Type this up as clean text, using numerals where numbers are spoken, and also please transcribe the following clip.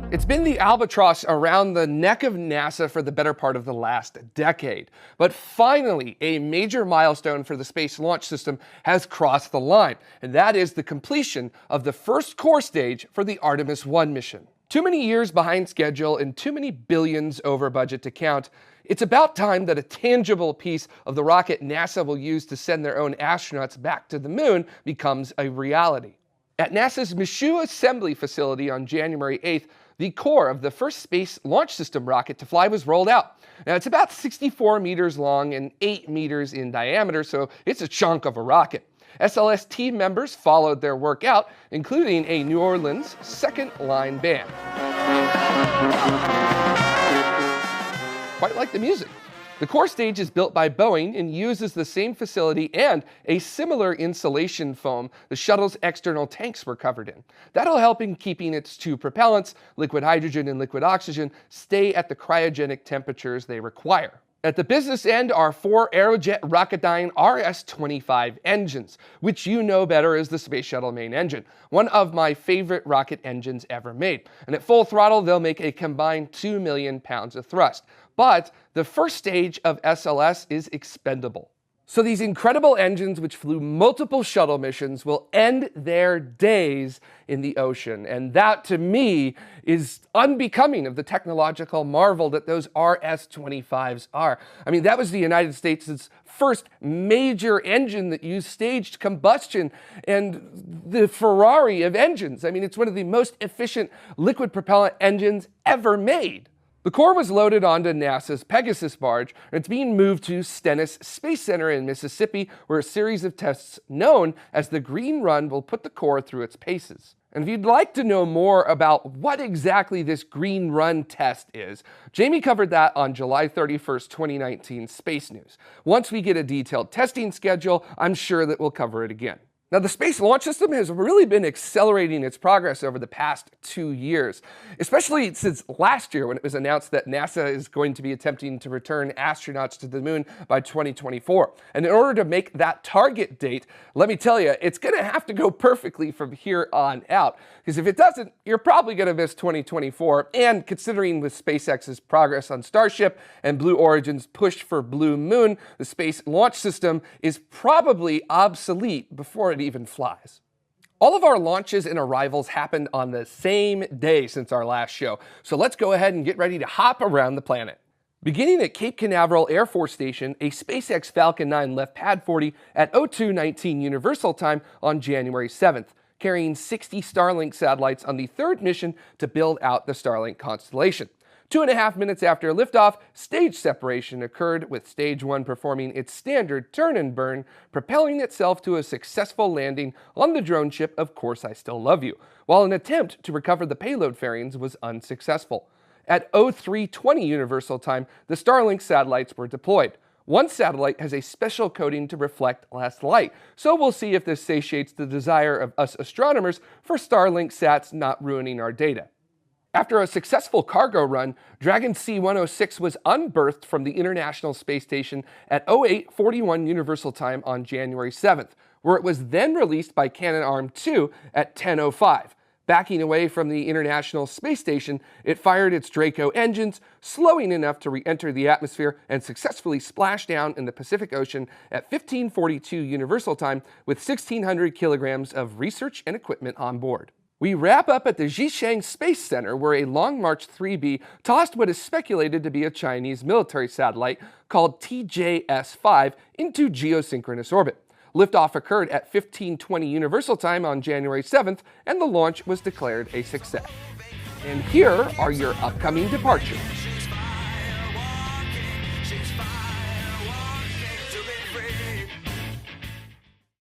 It's been the albatross around the neck of NASA for the better part of the last decade. But finally, a major milestone for the Space Launch System has crossed the line, and that is the completion of the first core stage for the Artemis 1 mission. Too many years behind schedule and too many billions over budget to count. It's about time that a tangible piece of the rocket NASA will use to send their own astronauts back to the moon becomes a reality. At NASA's Michoud Assembly Facility on January 8th, the core of the first Space Launch System rocket to fly was rolled out. Now, it's about 64 meters long and 8 meters in diameter, so it's a chunk of a rocket. SLS team members followed their work out, including a New Orleans second-line band. Quite like the music. The core stage is built by Boeing and uses the same facility and a similar insulation foam the shuttle's external tanks were covered in. That'll help in keeping its two propellants, liquid hydrogen and liquid oxygen, stay at the cryogenic temperatures they require. At the business end are 4 Aerojet Rocketdyne RS-25 engines, which you know better as the Space Shuttle main engine, one of my favorite rocket engines ever made. And at full throttle, they'll make a combined 2 million pounds of thrust. But the first stage of SLS is expendable. So these incredible engines, which flew multiple shuttle missions, will end their days in the ocean. And that, to me, is unbecoming of the technological marvel that those RS-25s are. I mean, that was the United States' first major engine that used staged combustion and the Ferrari of engines. I mean, it's one of the most efficient liquid propellant engines ever made. The core was loaded onto NASA's Pegasus barge, and it's being moved to Stennis Space Center in Mississippi, where a series of tests known as the Green Run will put the core through its paces. And if you'd like to know more about what exactly this Green Run test is, Jamie covered that on July 31st, 2019 Space News. Once we get a detailed testing schedule, I'm sure that we'll cover it again. Now, the Space Launch System has really been accelerating its progress over the past 2 years, especially since last year when it was announced that NASA is going to be attempting to return astronauts to the moon by 2024. And in order to make that target date, let me tell you, it's going to have to go perfectly from here on out. Because if it doesn't, you're probably going to miss 2024. And considering with SpaceX's progress on Starship and Blue Origin's push for Blue Moon, the Space Launch System is probably obsolete before it even flies. All of our launches and arrivals happened on the same day since our last show, so let's go ahead and get ready to hop around the planet. Beginning at Cape Canaveral Air Force Station, a SpaceX Falcon 9 left Pad 40 at 02:19 Universal Time on January 7th, carrying 60 Starlink satellites on the third mission to build out the Starlink constellation. 2.5 minutes after liftoff, stage separation occurred, with Stage 1 performing its standard turn and burn, propelling itself to a successful landing on the drone ship Of Course I Still Love You, while an attempt to recover the payload fairings was unsuccessful. At 03:20 Universal Time, the Starlink satellites were deployed. One satellite has a special coating to reflect less light, so we'll see if this satiates the desire of us astronomers for Starlink sats not ruining our data. After a successful cargo run, Dragon C-106 was unberthed from the International Space Station at 08:41 Universal Time on January 7th, where it was then released by Canadarm2 at 10:05. Backing away from the International Space Station, it fired its Draco engines, slowing enough to re-enter the atmosphere and successfully splash down in the Pacific Ocean at 15:42 Universal Time with 1,600 kilograms of research and equipment on board. We wrap up at the Xichang Space Center, where a Long March 3B tossed what is speculated to be a Chinese military satellite called TJS-5 into geosynchronous orbit. Liftoff occurred at 15:20 Universal Time on January 7th, and the launch was declared a success. And here are your upcoming departures.